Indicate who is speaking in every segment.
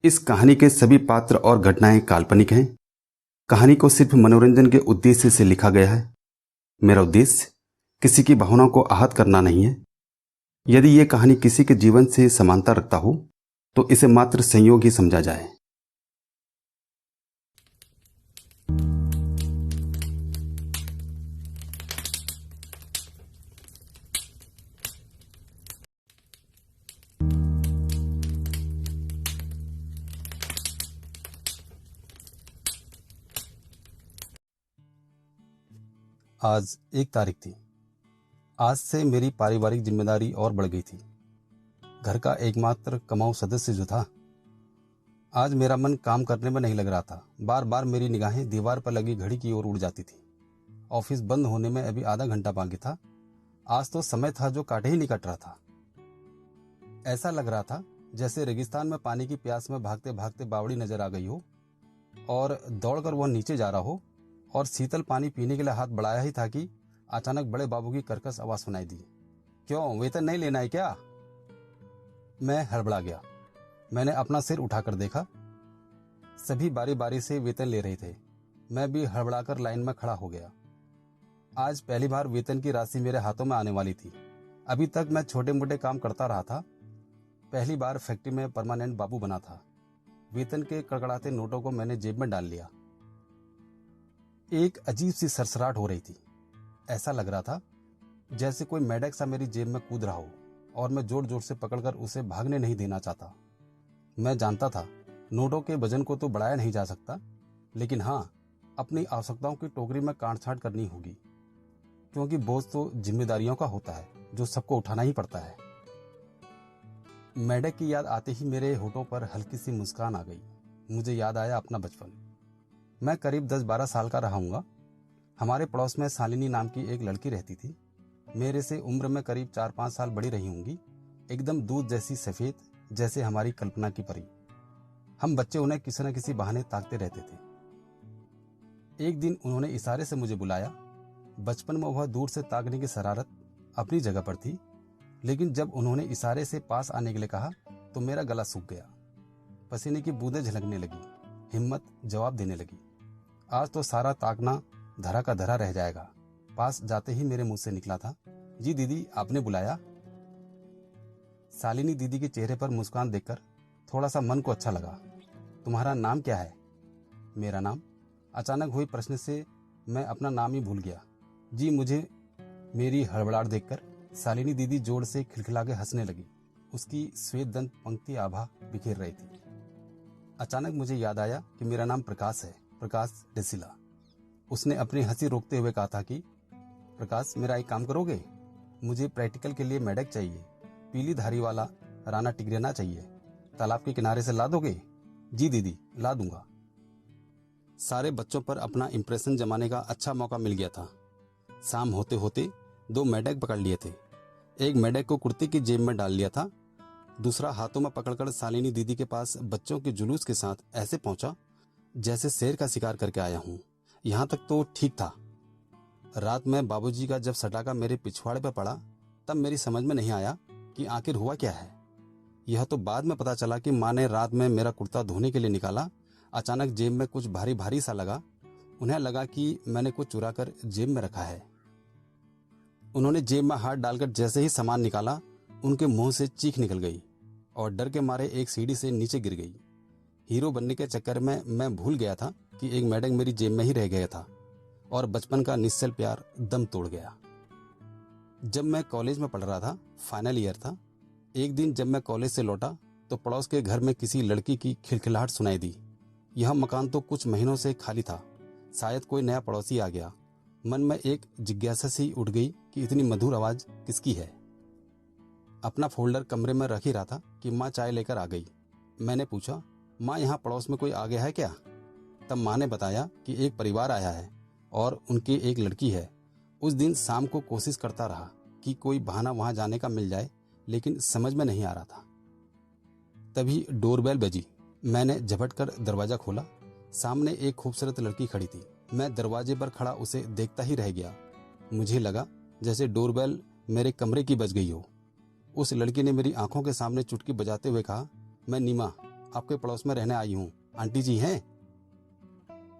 Speaker 1: इस कहानी के सभी पात्र और घटनाएं काल्पनिक हैं। कहानी को सिर्फ मनोरंजन के उद्देश्य से लिखा गया है। मेरा उद्देश्य किसी की भावनाओं को आहत करना नहीं है। यदि ये कहानी किसी के जीवन से समानता रखता हो तो इसे मात्र संयोग ही समझा जाए। आज 1 तारीख थी। आज से मेरी पारिवारिक जिम्मेदारी और बढ़ गई थी। घर का एकमात्र कमाऊ सदस्य जो था, आज मेरा मन काम करने में नहीं लग रहा था। बार बार मेरी निगाहें दीवार पर लगी घड़ी की ओर उड़ जाती थी। ऑफिस बंद होने में अभी आधा घंटा बाकी था। आज तो समय था जो काटे ही नहीं कट रहा था। ऐसा लग रहा था जैसे रेगिस्तान में पानी की प्यास में भागते भागते बावड़ी नजर आ गई हो और दौड़कर वह नीचे जा रहा हो और शीतल पानी पीने के लिए हाथ बढ़ाया ही था कि अचानक बड़े बाबू की कर्कश आवाज सुनाई दी। क्यों, वेतन नहीं लेना है क्या? मैं हड़बड़ा गया। मैंने अपना सिर उठाकर देखा। सभी बारी बारी से वेतन ले रहे थे। मैं भी हड़बड़ाकर लाइन में खड़ा हो गया। आज पहली बार वेतन की राशि मेरे हाथों में आने वाली थी। अभी तक मैं छोटे मोटे काम करता रहा था। पहली बार फैक्ट्री में परमानेंट बाबू बना था। वेतन के कड़कड़ाते नोटों को मैंने जेब में डाल लिया। एक अजीब सी सरसराहट हो रही थी। ऐसा लग रहा था जैसे कोई मेढक सा मेरी जेब में कूद रहा हो और मैं जोर जोर से पकड़कर उसे भागने नहीं देना चाहता। मैं जानता था नोटों के वजन को तो बढ़ाया नहीं जा सकता, लेकिन हाँ, अपनी आवश्यकताओं की टोकरी में काट छांट करनी होगी, क्योंकि बोझ तो जिम्मेदारियों का होता है जो सबको उठाना ही पड़ता है। मेढक की याद आते ही मेरे होठों पर हल्की सी मुस्कान आ गई। मुझे याद आया अपना बचपन। मैं करीब 10-12 साल का रहा हूँगा। हमारे पड़ोस में शालिनी नाम की एक लड़की रहती थी। मेरे से उम्र में करीब 4-5 साल बड़ी रही होंगी। एकदम दूध जैसी सफेद, जैसे हमारी कल्पना की परी। हम बच्चे उन्हें किसी न किसी बहाने ताकते रहते थे। एक दिन उन्होंने इशारे से मुझे बुलाया। बचपन में वह दूर से ताकने की शरारत अपनी जगह पर थी, लेकिन जब उन्होंने इशारे से पास आने के लिए कहा तो मेरा गला सूख गया। पसीने की बूंदें झलकने लगी। हिम्मत जवाब देने लगी। आज तो सारा ताकना धरा का धरा रह जाएगा। पास जाते ही मेरे मुंह से निकला था, जी दीदी, आपने बुलाया? शालिनी दीदी के चेहरे पर मुस्कान देखकर थोड़ा सा मन को अच्छा लगा। तुम्हारा नाम क्या है? मेरा नाम? अचानक हुई प्रश्न से मैं अपना नाम ही भूल गया। जी, मुझे। मेरी हड़बड़ाहट देखकर शालिनी दीदी जोर से खिलखिला के हंसने लगी। उसकी श्वेत दंत पंक्ति आभा बिखेर रही थी। अचानक मुझे याद आया कि मेरा नाम प्रकाश है, प्रकाश डेसिला। उसने अपनी हंसी रोकते हुए कहा था कि प्रकाश, मेरा एक काम करोगे? मुझे प्रैक्टिकल के लिए मेढक चाहिए। पीली धारी वाला राना टिग्रिना चाहिए। तालाब के किनारे से ला दोगे? जी दीदी, ला दूंगा। सारे बच्चों पर अपना इंप्रेशन जमाने का अच्छा मौका मिल गया था। शाम होते होते 2 मेढक पकड़ लिए थे। एक मेढक को कुर्ते की जेब में डाल लिया था। दूसरा हाथों में पकड़कर शालिनी दीदी के पास बच्चों के जुलूस के साथ ऐसे पहुंचा जैसे शेर का शिकार करके आया हूं। यहां तक तो ठीक था। रात में बाबूजी का जब सटाका मेरे पिछवाड़े पर पड़ा तब मेरी समझ में नहीं आया कि आखिर हुआ क्या है। यह तो बाद में पता चला कि माँ ने रात में मेरा कुर्ता धोने के लिए निकाला। अचानक जेब में कुछ भारी भारी सा लगा। उन्हें लगा कि मैंने कुछ चुरा कर जेब में रखा है। उन्होंने जेब में हाथ डालकर जैसे ही सामान निकाला, उनके मुंह से चीख निकल गई और डर के मारे एक सीढ़ी से नीचे गिर गई। हीरो बनने के चक्कर में मैं भूल गया था कि एक मेढक मेरी जेब में ही रह गया था और बचपन का निश्चल प्यार दम तोड़ गया। जब मैं कॉलेज में पढ़ रहा था, फाइनल ईयर था। एक दिन जब मैं कॉलेज से लौटा तो पड़ोस के घर में किसी लड़की की खिलखिलाहट सुनाई दी। यह मकान तो कुछ महीनों से खाली था। शायद कोई नया पड़ोसी आ गया। मन में एक जिज्ञासा सी उठ गई कि इतनी मधुर आवाज किसकी है। अपना फोल्डर कमरे में रख ही रहा था कि माँ चाय लेकर आ गई। मैंने पूछा, माँ, यहाँ पड़ोस में कोई आ गया है क्या? तब माँ ने बताया कि एक परिवार आया है और उनकी एक लड़की है। उस दिन शाम को कोशिश करता रहा कि कोई बहाना वहां जाने का मिल जाए, लेकिन समझ में नहीं आ रहा था। तभी डोरबेल बजी। मैंने झपट कर दरवाजा खोला। सामने एक खूबसूरत लड़की खड़ी थी। मैं दरवाजे पर खड़ा उसे देखता ही रह गया। मुझे लगा जैसे डोरबेल मेरे कमरे की बज गई हो। उस लड़की ने मेरी आंखों के सामने चुटकी बजाते हुए कहा, मैं नीमा, आपके पड़ोस में रहने आई हूँ। आंटी जी हैं?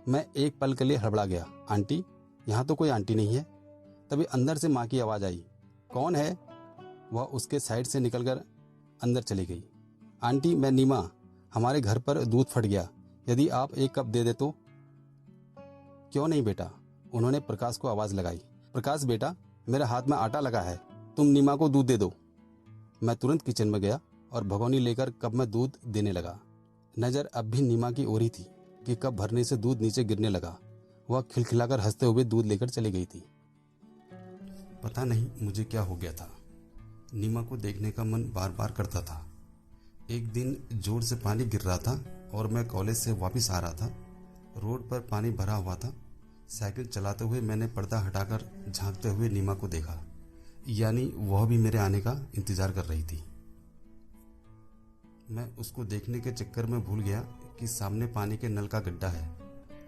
Speaker 1: मैं एक पल के लिए हड़बड़ा गया। आंटी? यहाँ तो कोई आंटी नहीं है। तभी अंदर से माँ की आवाज आई, कौन है? वह उसके साइड से निकलकर अंदर चली गई। आंटी, मैं नीमा, हमारे घर पर दूध फट गया, यदि आप एक कप दे दे तो। क्यों नहीं बेटा, उन्होंने प्रकाश को आवाज लगाई। प्रकाश बेटा, मेरे हाथ में आटा लगा है, तुम नीमा को दूध दे दो। मैं तुरंत किचन में गया और भगोनी लेकर कप में दूध देने लगा। नजर अब भी नीमा की ओर ही थी कि कप भरने से दूध नीचे गिरने लगा। वह खिलखिलाकर हंसते हुए दूध लेकर चली गई थी। पता नहीं मुझे क्या हो गया था, नीमा को देखने का मन बार बार करता था। एक दिन जोर से पानी गिर रहा था और मैं कॉलेज से वापस आ रहा था। रोड पर पानी भरा हुआ था। साइकिल चलाते हुए मैंने पर्दा हटाकर झांकते हुए नीमा को देखा, यानी वह भी मेरे आने का इंतजार कर रही थी। मैं उसको देखने के चक्कर में भूल गया कि सामने पानी के नल का गड्ढा है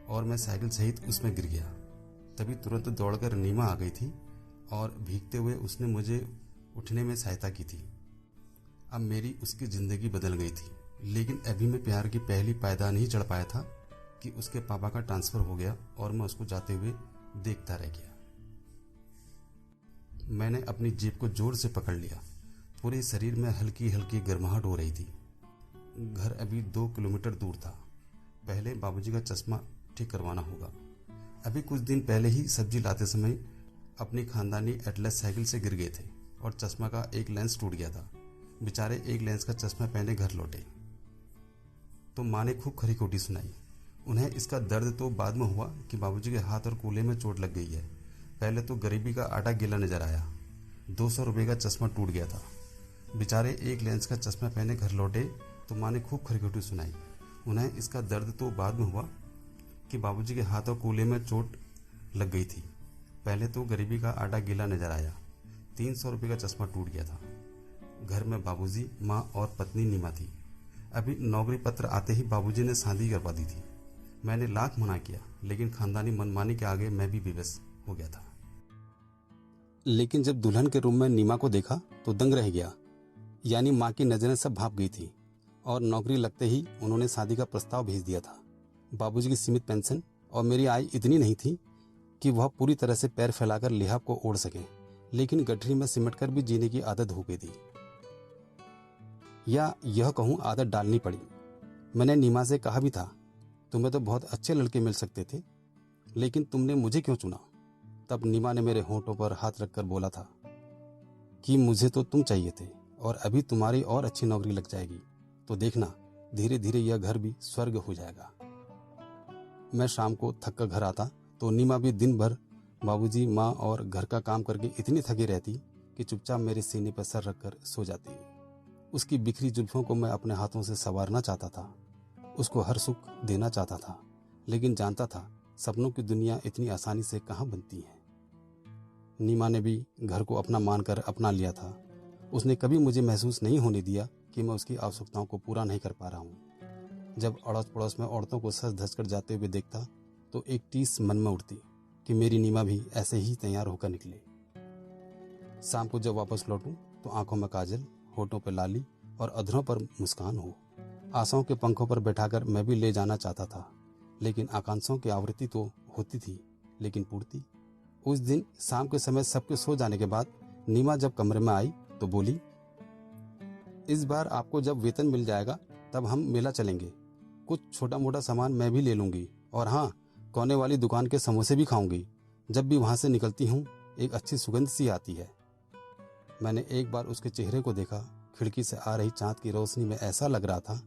Speaker 1: और मैं साइकिल सहित उसमें गिर गया। तभी तुरंत दौड़कर नीमा आ गई थी और भीगते हुए उसने मुझे उठने में सहायता की थी। अब मेरी उसकी जिंदगी बदल गई थी, लेकिन अभी मैं प्यार की पहली पायदान नहीं चढ़ पाया था कि उसके पापा का ट्रांसफर हो गया और मैं उसको जाते हुए देखता रह गया। मैंने अपनी जेब को जोर से पकड़ लिया। पूरे शरीर में हल्की हल्की गर्माहट हो रही थी। घर अभी 2 किलोमीटर दूर था। पहले बाबूजी का चश्मा ठीक करवाना होगा। अभी कुछ दिन पहले ही सब्जी लाते समय अपनी खानदानी एटलस साइकिल से गिर गए थे और चश्मा का एक लेंस टूट गया था। बेचारे एक लेंस का चश्मा पहने घर लौटे तो माँ ने खूब खरी खोटी सुनाई। उन्हें इसका दर्द तो बाद में हुआ कि बाबूजी के हाथ और कूल्हे में चोट लग गई है। पहले तो गरीबी का आटा गीला नजर आया। 200 रुपये का चश्मा टूट गया था। बेचारे एक लेंस का चश्मा पहने घर लौटे तो माँ ने खूब खरी खोटी सुनाई। उन्हें इसका दर्द तो बाद में हुआ कि बाबूजी के हाथ और कूल्हे में चोट लग गई थी। पहले तो गरीबी का आटा गीला नजर आया। 300 रुपये का चश्मा टूट गया था। घर में बाबूजी, माँ और पत्नी नीमा थी। अभी नौकरी पत्र आते ही बाबूजी ने शादी करवा दी थी। मैंने लाख मना किया, लेकिन खानदानी मनमानी के आगे मैं भी बेबस हो गया था। लेकिन जब दुल्हन के रूम में नीमा को देखा तो दंग रह गया। यानी माँ की नजरें सब भाप गई थी और नौकरी लगते ही उन्होंने शादी का प्रस्ताव भेज दिया था। बाबूजी की सीमित पेंशन और मेरी आय इतनी नहीं थी कि वह पूरी तरह से पैर फैलाकर लिहाफ को ओढ़ सके, लेकिन गठरी में सिमट कर भी जीने की आदत हो गई थी, या यह कहूँ आदत डालनी पड़ी। मैंने नीमा से कहा भी था, तुम्हें तो बहुत अच्छे लड़के मिल सकते थे, लेकिन तुमने मुझे क्यों चुना? तब नीमा ने मेरे होंठों पर हाथ रखकर बोला था कि मुझे तो तुम चाहिए थे और अभी तुम्हारी और अच्छी नौकरी लग जाएगी तो देखना, धीरे धीरे यह घर भी स्वर्ग हो जाएगा। मैं शाम को थक कर घर आता तो नीमा भी दिन भर बाबूजी, माँ और घर का काम करके इतनी थकी रहती कि चुपचाप मेरे सीने पर सर रखकर सो जाती। उसकी बिखरी जुल्फों को मैं अपने हाथों से संवारना चाहता था, उसको हर सुख देना चाहता था, लेकिन जानता था सपनों की दुनिया इतनी आसानी से कहाँ बनती है। नीमा ने भी घर को अपना मानकर अपना लिया था। उसने कभी मुझे महसूस नहीं होने दिया कि मैं उसकी आवश्यकताओं को पूरा नहीं कर पा रहा हूँ। जब अड़ोस पड़ोस में औरतों को सज धज कर जाते हुए देखता तो एक टीस मन में उठती कि मेरी नीमा भी ऐसे ही तैयार होकर निकले। शाम को जब वापस लौटूं तो आंखों में काजल, होठों पर लाली और अधरों पर मुस्कान हो। आशाओं के पंखों पर बैठाकर मैं भी ले जाना चाहता था, लेकिन आकांक्षाओं की आवृत्ति तो होती थी, लेकिन पूर्ति। उस दिन शाम के समय सबके सो जाने के बाद नीमा जब कमरे में आई तो बोली, इस बार आपको जब वेतन मिल जाएगा तब हम मेला चलेंगे। कुछ छोटा मोटा सामान मैं भी ले लूंगी और हाँ, कोने वाली दुकान के समोसे भी खाऊंगी। जब भी वहां से निकलती हूँ एक अच्छी सुगंध सी आती है। मैंने एक बार उसके चेहरे को देखा। खिड़की से आ रही चांद की रोशनी में ऐसा लग रहा था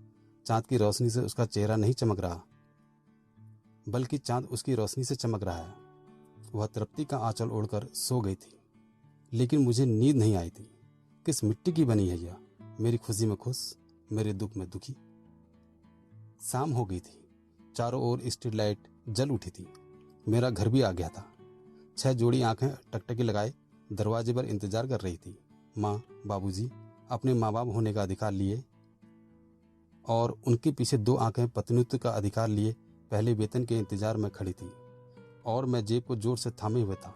Speaker 1: चांद की रोशनी से उसका चेहरा नहीं चमक रहा, बल्कि चांद उसकी रोशनी से चमक रहा है। वह तृप्ति का आंचल ओढ़कर सो गई थी, लेकिन मुझे नींद नहीं आई थी। किस मिट्टी की बनी है यह, मेरी खुशी में खुश, मेरे दुख में दुखी। शाम हो गई थी। चारों ओर स्ट्रीट लाइट जल उठी थी। मेरा घर भी आ गया था। 6 जोड़ी आंखें टकटकी लगाए दरवाजे पर इंतजार कर रही थी। माँ, बाबूजी अपने माँ बाप होने का अधिकार लिए और उनके पीछे 2 आंखें पत्नीत्व का अधिकार लिए पहले वेतन के इंतजार में खड़ी थी और मैं जेब को जोर से थामे हुए था।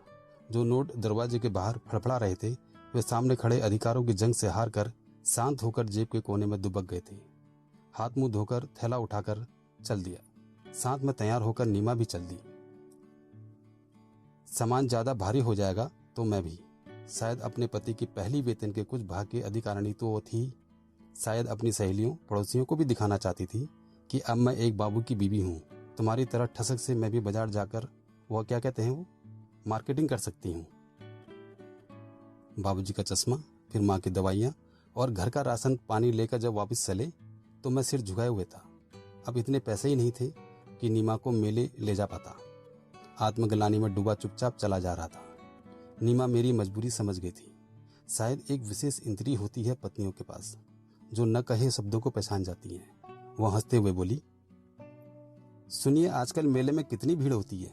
Speaker 1: जो नोट दरवाजे के बाहर फड़फड़ा रहे थे वे सामने खड़े अधिकारों की जंग से हार कर शांत होकर जेब के कोने में दुबक गए थे। हाथ मुंह धोकर थैला उठाकर चल दिया। साथ में तैयार होकर नीमा भी चल दी। सामान ज्यादा भारी हो जाएगा तो मैं भी। शायद अपने पति की पहली वेतन के कुछ भाग की अधिकारिणी तो वो थी। शायद अपनी सहेलियों पड़ोसियों को भी दिखाना चाहती थी कि अब मैं एक बाबू की बीवी हूँ। तुम्हारी तरह ठसक से मैं भी बाजार जाकर वह क्या कहते हैं वो मार्केटिंग कर सकती हूँ। बाबूजी का चश्मा, फिर माँ की दवाइयाँ और घर का राशन पानी लेकर जब वापस चले तो मैं सिर झुकाए हुए था। अब इतने पैसे ही नहीं थे कि नीमा को मेले ले जा पाता। आत्मग्लानि में डूबा चुपचाप चला जा रहा था। नीमा मेरी मजबूरी समझ गई थी। शायद एक विशेष इंद्री होती है पत्नियों के पास जो न कहे शब्दों को पहचान जाती है। वह हंसते हुए बोली, सुनिए, आजकल मेले में कितनी भीड़ होती है।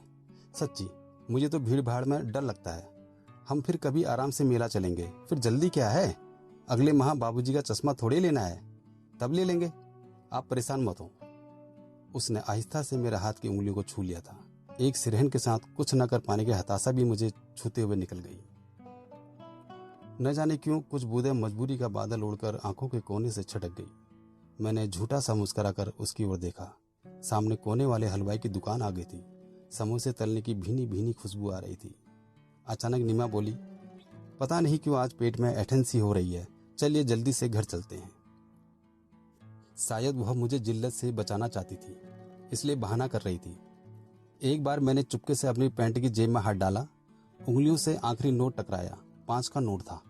Speaker 1: सच्ची मुझे तो भीड़ भाड़ में डर लगता है। हम फिर कभी आराम से मेला चलेंगे। फिर जल्दी क्या है, अगले माह बाबूजी का चश्मा थोड़े लेना है, तब ले लेंगे। आप परेशान मत हो। उसने आहिस्ता से मेरे हाथ की उंगलियों को छू लिया था। एक सिरहन के साथ कुछ न कर पाने की हताशा भी मुझे छूते हुए निकल गई। न जाने क्यों कुछ बूंदें मजबूरी का बादल उड़कर आंखों के कोने से छटक गई। मैंने झूठा सा मुस्कुरा कर उसकी ओर देखा। सामने कोने वाले हलवाई की दुकान आ गई थी। समोसे तलने की भीनी भीनी खुशबू आ रही थी। अचानक नीमा बोली, पता नहीं क्यों आज पेट में ऐंठन सी हो रही है, चलिए जल्दी से घर चलते हैं। शायद वह मुझे जिल्लत से बचाना चाहती थी, इसलिए बहाना कर रही थी। एक बार मैंने चुपके से अपनी पैंट की जेब में हाथ डाला। उंगलियों से आखिरी नोट टकराया। 5 का नोट था।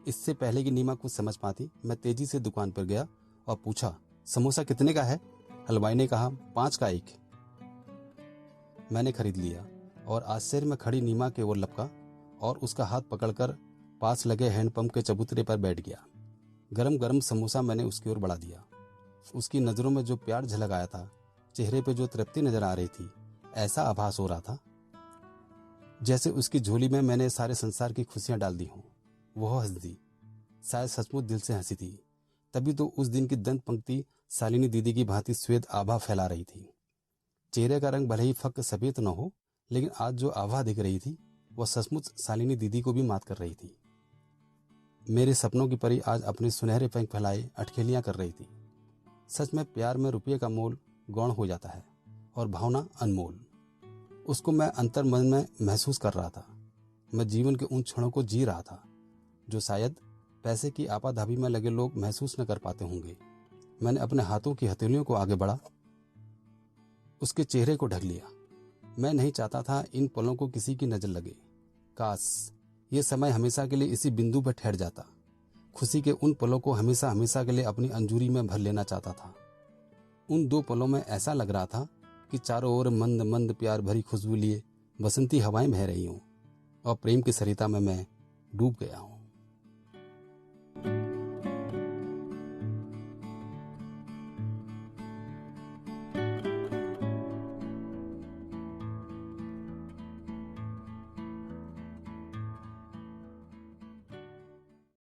Speaker 1: इससे पहले कि नीमा कुछ समझ पाती, मैं तेजी से दुकान पर गया और पूछा, समोसा कितने का है? हलवाई ने कहा, 5 का 1। मैंने खरीद लिया और आश्चर्य में खड़ी नीमा के ओर लपका और उसका हाथ पकड़कर पास लगे हैंडपंप के चबूतरे पर बैठ गया। गरम गरम समोसा मैंने उसकी ओर बढ़ा दिया। उसकी नजरों में जो प्यार झलक आया था, चेहरे पे जो तृप्ति नजर आ रही थी, ऐसा आभास हो रहा था जैसे उसकी झोली में मैंने सारे संसार की खुशियां डाल दी हों। वह हंस दी, शायद सचमुच दिल से हंसी थी। तभी तो उस दिन की दंत पंक्ति शालिनी दीदी की भांति श्वेत आभा फैला रही थी। चेहरे का रंग भले ही फक सफेद न हो, लेकिन आज जो आभा दिख रही थी वह सचमुच शालिनी दीदी को भी मात कर रही थी। मेरे सपनों की परी आज अपने सुनहरे पंख फैलाए अटखेलियां कर रही थी। सच में प्यार में रुपये का मोल गौण हो जाता है और भावना अनमोल। उसको मैं अंतर मन में महसूस कर रहा था। मैं जीवन के उन क्षणों को जी रहा था जो शायद पैसे की आपाधापी में लगे लोग महसूस न कर पाते होंगे। मैंने अपने हाथों की हथेलियों को आगे बढ़ा, उसके चेहरे को ढक लिया। मैं नहीं चाहता था इन पलों को किसी की नजर लगे। काश ये समय हमेशा के लिए इसी बिंदु पर ठहर जाता। खुशी के उन पलों को हमेशा हमेशा के लिए अपनी अंजूरी में भर लेना चाहता था। उन 2 पलों में ऐसा लग रहा था कि चारों ओर मंद मंद प्यार भरी खुशबू लिए बसंती हवाएं बह रही हों और प्रेम की सरिता में मैं डूब गया हूं।